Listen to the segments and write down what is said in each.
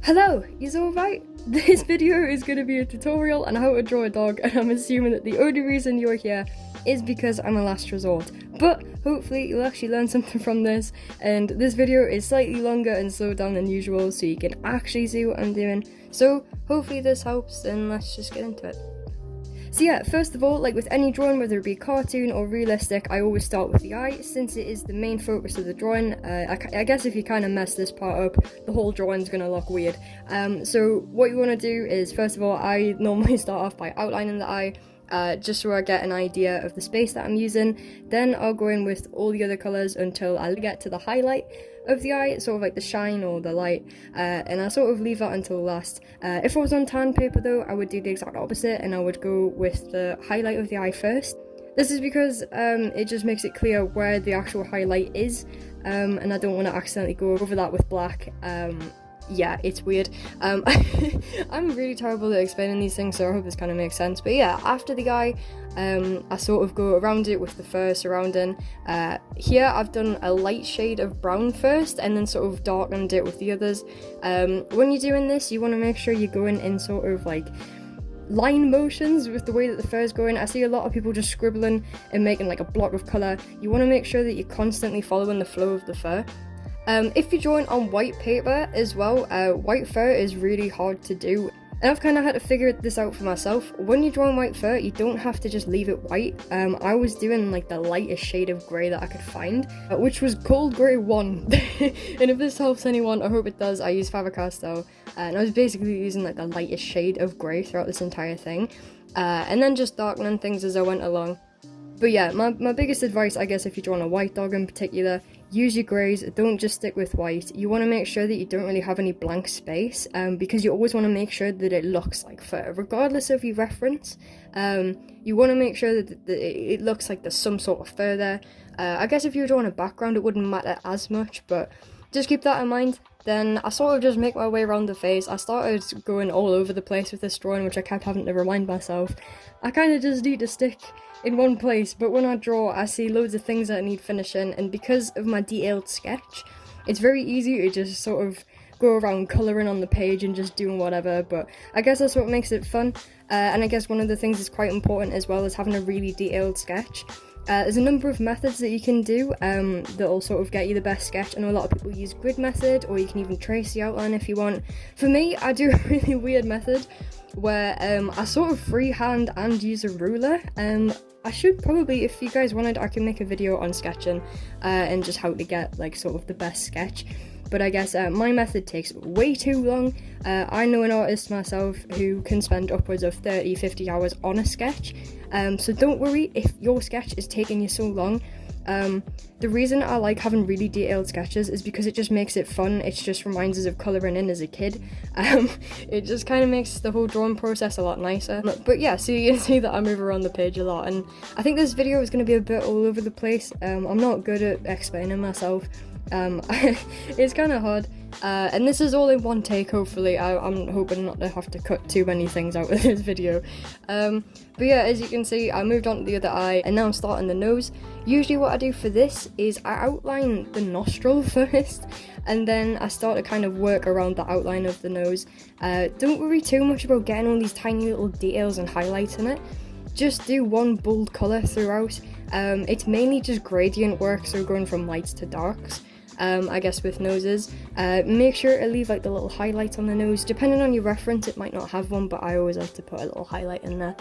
Hello, is alright? This video is going to be a tutorial on how to draw a dog, and I'm assuming that the only reason you're here is because I'm a last resort. But hopefully you'll actually learn something from this, and this video is slightly longer and slowed down than usual so you can actually see what I'm doing. So hopefully this helps, and let's just get into it. So yeah, first of all, like with any drawing, whether it be cartoon or realistic, I always start with the eye, since it is the main focus of the drawing. I guess if you kind of mess this part up, the whole drawing's going to look weird. So what you want to do is, first of all, I normally start off by outlining the eye, just so I get an idea of the space that I'm using. Then I'll go in with all the other colours until I get to the highlight of the eye, sort of like the shine or the light, and I sort of leave that until last. If I was on tan paper though, I would do the exact opposite and I would go with the highlight of the eye first. This is because it just makes it clear where the actual highlight is, and I don't want to accidentally go over that with black. Yeah, it's weird. I'm really terrible at explaining these things, so I hope this kind of makes sense. But yeah, after the eye, I sort of go around it with the fur surrounding. Here I've done a light shade of brown first and then sort of darkened it with the others. When you're doing this, you want to make sure you're going in sort of like line motions with the way that the fur is going. I see a lot of people just scribbling and making like a block of colour. You want to make sure that you're constantly following the flow of the fur. If you're drawing on white paper as well, white fur is really hard to do, and I've kind of had to figure this out for myself. When you're drawing white fur, you don't have to just leave it white. I was doing like the lightest shade of grey that I could find, which was Cold Grey 1, and if this helps anyone, I hope it does. I use Faber-Castell, and I was basically using like the lightest shade of grey throughout this entire thing, and then just darkening things as I went along. But yeah, my biggest advice, I guess, if you're drawing a white dog in particular, use your greys, don't just stick with white. You want to make sure that you don't really have any blank space, because you always want to make sure that it looks like fur, regardless of your reference. You want to make sure that it looks like there's some sort of fur there. I guess if you were drawing a background, it wouldn't matter as much, but just keep that in mind. Then I sort of just make my way around the face. I started going all over the place with this drawing, which I kept having to remind myself. I kind of just need to stick in one place, but when I draw, I see loads of things that need finishing, and because of my detailed sketch, it's very easy to just sort of go around colouring on the page and just doing whatever. But I guess that's what makes it fun, and I guess one of the things that's quite important as well is having a really detailed sketch. There's a number of methods that you can do that'll sort of get you the best sketch. I know a lot of people use grid method, or you can even trace the outline if you want. For me, I do a really weird method where I sort of freehand and use a ruler. I should probably, if you guys wanted, I can make a video on sketching and just how to get like sort of the best sketch. But I guess my method takes way too long. I know an artist myself who can spend upwards of 30-50 hours on a sketch, so don't worry if your sketch is taking you so long. The reason I like having really detailed sketches is because it just makes it fun. It just reminds us of colouring in as a kid. It just kind of makes the whole drawing process a lot nicer. But yeah, so you can see that I move around the page a lot, and I think this video is going to be a bit all over the place. I'm not good at explaining myself. It's kind of hard, and this is all in one take. Hopefully, I'm hoping not to have to cut too many things out of this video. But yeah, as you can see, I moved on to the other eye, and now I'm starting the nose. Usually what I do for this is I outline the nostril first, and then I start to kind of work around the outline of the nose. Don't worry too much about getting all these tiny little details and highlights in it. Just do one bold colour throughout. It's mainly just gradient work, so going from lights to darks. I guess with noses, make sure to leave like the little highlights on the nose. Depending on your reference, it might not have one, but I always like to put a little highlight in there.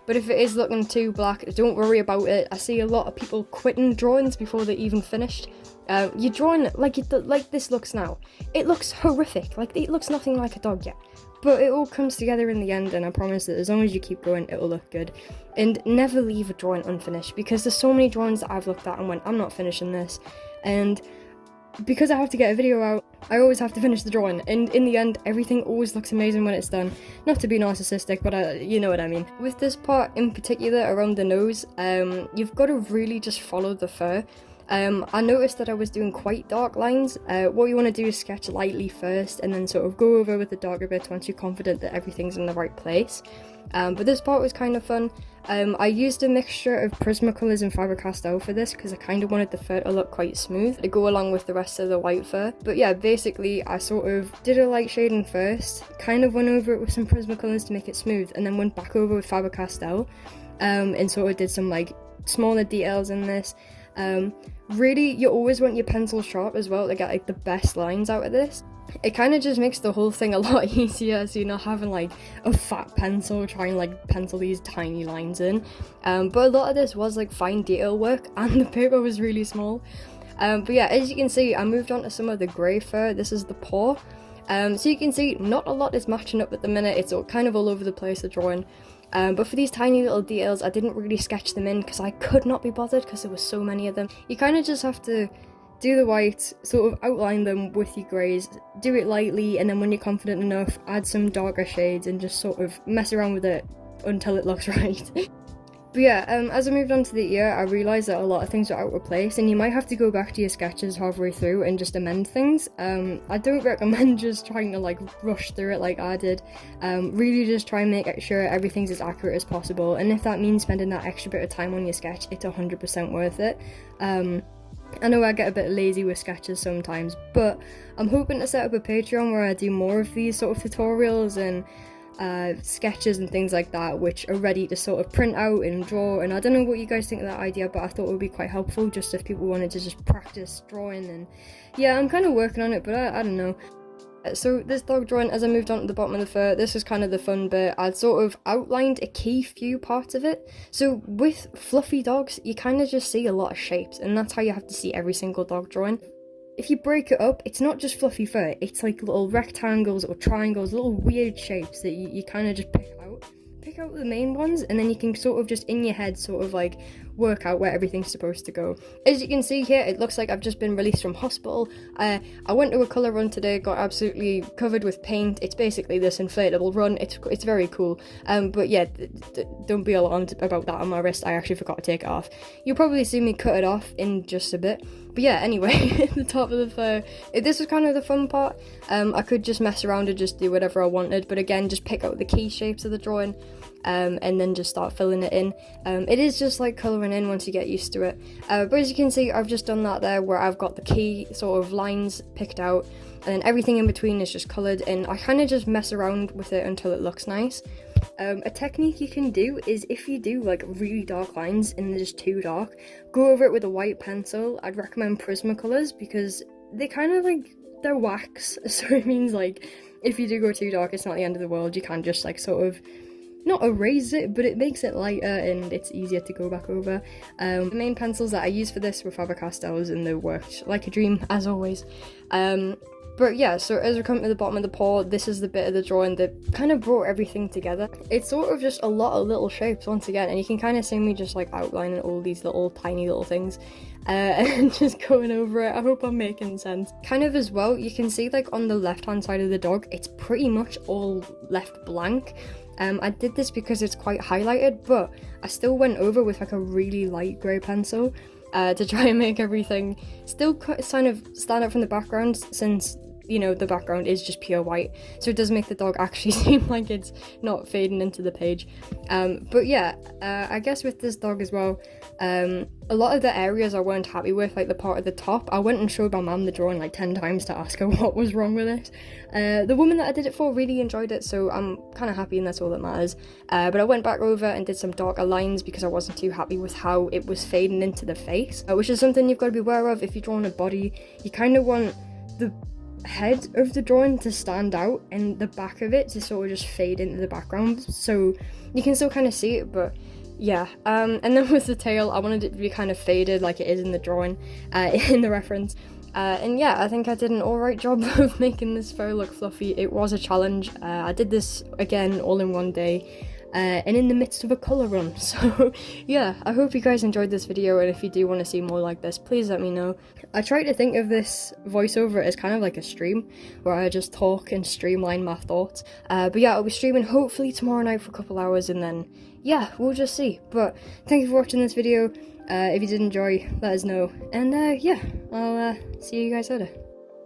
But if it is looking too black, don't worry about it. I see a lot of people quitting drawings before they're even finished. You're drawing like this looks now. It looks horrific. Like, it looks nothing like a dog yet. But it all comes together in the end, and I promise that as long as you keep going, it'll look good. And never leave a drawing unfinished, because there's so many drawings that I've looked at and went, I'm not finishing this. And because I have to get a video out, I always have to finish the drawing, and in the end, everything always looks amazing when it's done. Not to be narcissistic, but you know what I mean. With this part in particular, around the nose, you've got to really just follow the fur. I noticed that I was doing quite dark lines. What you want to do is sketch lightly first and then sort of go over with the darker bits once you're confident that everything's in the right place. But this part was kind of fun. I used a mixture of Prismacolors and Faber-Castell for this because I kind of wanted the fur to look quite smooth to go along with the rest of the white fur. But yeah, basically I sort of did a light shading first, kind of went over it with some Prismacolors to make it smooth, and then went back over with Faber-Castell and sort of did some like smaller details in this. Really, you always want your pencil sharp as well to get like the best lines out of this. It kind of just makes the whole thing a lot easier, so you're not having like a fat pencil trying like pencil these tiny lines in. But a lot of this was like fine detail work, and the paper was really small. But yeah, as you can see, I moved on to some of the grey fur. This is the paw. So you can see not a lot is matching up at the minute. It's all kind of all over the place, the drawing. But for these tiny little details, I didn't really sketch them in because I could not be bothered because there was so many of them. You kind of just have to do the whites, sort of outline them with your greys, do it lightly, and then when you're confident enough, add some darker shades and just sort of mess around with it until it looks right. But yeah, as I moved on to the ear, I realised that a lot of things were out of place, and you might have to go back to your sketches halfway through and just amend things. I don't recommend just trying to like rush through it like I did. Really just try and make sure everything's as accurate as possible, and if that means spending that extra bit of time on your sketch, it's 100% worth it. I know I get a bit lazy with sketches sometimes, but I'm hoping to set up a Patreon where I do more of these sort of tutorials and sketches and things like that, which are ready to sort of print out and draw. And I don't know what you guys think of that idea, but I thought it would be quite helpful just if people wanted to just practice drawing. And yeah, I'm kind of working on it, but I don't know. So this dog drawing, as I moved on to the bottom of the fur, this was kind of the fun bit. I'd sort of outlined a key few parts of it. So with fluffy dogs, you kind of just see a lot of shapes, and that's how you have to see every single dog drawing. If you break it up, it's not just fluffy fur, it's like little rectangles or triangles, little weird shapes that you kind of just pick out. Pick out the main ones, and then you can sort of just in your head sort of like work out where everything's supposed to go. As you can see here, it looks like I've just been released from hospital. I went to a colour run today, got absolutely covered with paint. It's basically this inflatable run. It's very cool. But yeah, don't be alarmed about that on my wrist. I actually forgot to take it off. You'll probably see me cut it off in just a bit. But yeah, anyway, the top of the fur, this was kind of the fun part. I could just mess around and just do whatever I wanted, but again, just pick out the key shapes of the drawing, and then just start filling it in. It is just like colouring in once you get used to it. But as you can see, I've just done that there, where I've got the key sort of lines picked out, and then everything in between is just coloured, and I kind of just mess around with it until it looks nice. A technique you can do is if you do like really dark lines and they're just too dark, go over it with a white pencil. I'd recommend Prismacolors because they kind of like, they're wax, so it means like if you do go too dark, it's not the end of the world. You can just like sort of not erase it, but it makes it lighter and it's easier to go back over. The main pencils that I used for this were Faber-Castells, and they worked like a dream as always. But yeah, so as we come to the bottom of the paw, this is the bit of the drawing that kind of brought everything together. It's sort of just a lot of little shapes once again, and you can kind of see me just like outlining all these little tiny little things and just going over it. I hope I'm making sense. Kind of as well, you can see like on the left hand side of the dog, it's pretty much all left blank. I did this because it's quite highlighted, but I still went over with like a really light grey pencil to try and make everything still kind of stand out from the background, since you know the background is just pure white, so it does make the dog actually seem like it's not fading into the page. But yeah, I guess with this dog as well, a lot of the areas I weren't happy with, like the part at the top, I went and showed my mum the drawing like 10 times to ask her what was wrong with it. The woman that I did it for really enjoyed it, so I'm kind of happy, and that's all that matters. But I went back over and did some darker lines because I wasn't too happy with how it was fading into the face, which is something you've got to be aware of if you're drawing a body. You kind of want the head of the drawing to stand out and the back of it to sort of just fade into the background, so you can still kind of see it. But yeah, and then with the tail, I wanted it to be kind of faded like it is in the drawing, in the reference. And yeah, I think I did an alright job of making this fur look fluffy. It was a challenge. I did this again all in one day. and in the midst of a colour run. So yeah, I hope you guys enjoyed this video, and if you do want to see more like this, please let me know. I try to think of this voiceover as kind of like a stream where I just talk and streamline my thoughts, but yeah, I'll be streaming hopefully tomorrow night for a couple hours, and then yeah, we'll just see. But thank you for watching this video. If you did enjoy, let us know, and yeah, I'll see you guys later.